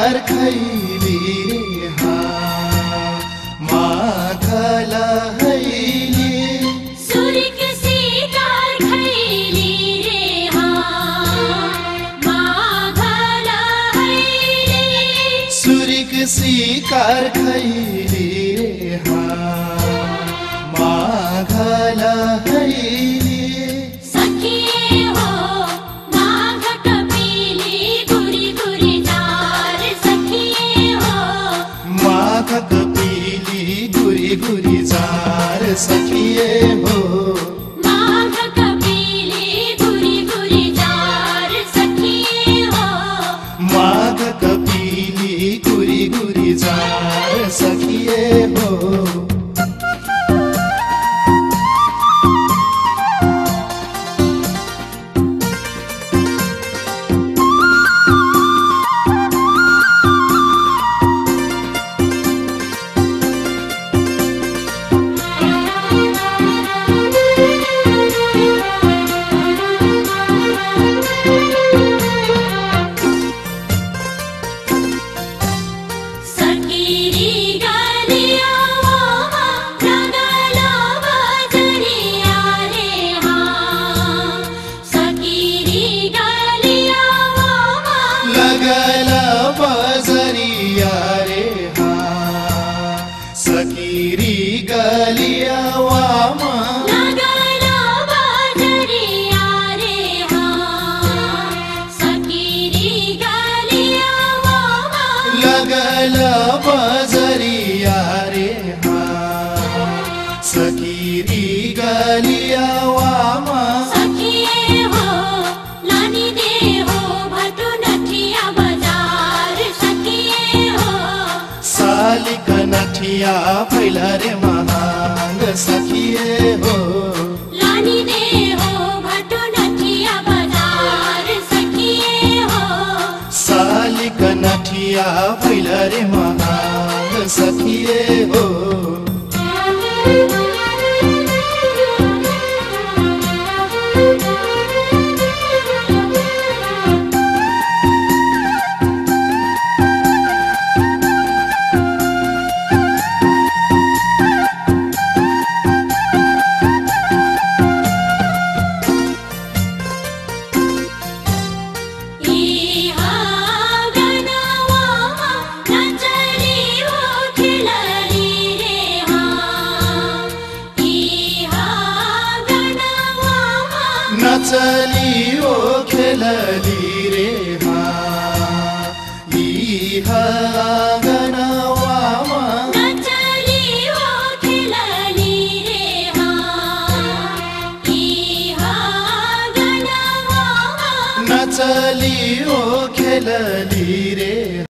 शिकार खैली रे हाँ माघला हैली सुरिक शिकार खैली रे हाँ माघला हैली सुरिक शिकार खैली रे हाँ माघला हैली सखिए हो माघ कपिली गुरी गुरी जार सखिए हो माघ कपिली गुरी गुरी जार सखिए हो माघ कपिली गुरी गुरी जार सखिए हो माघ कपिली गुरी गुरी जार सखिए हो सखिरी गलिया वामा लगला बजरिया रे हाँ सखिरी गलिया वामा लगला बजरिया रे हाँ सकीरी गलिया वामा लगला बजरिया रे हाँ सखिरी गलिया वामा लगला बजरिया रे हाँ सकीरी गलिया वामा सखिए हो लानी दे हो भटू नठिया बाजार सखिए हो सालिक नठिया फैला रे महांग सखिए हो लानी दे हो भटू नठिया बाजार सखिए हो सालिक नठिया फैला रे महांग सखिए हो इहा गनवामा नचली हो खिलली रे हाँ इहा गनवामा नचली ओ खेलली रे हाँ इहा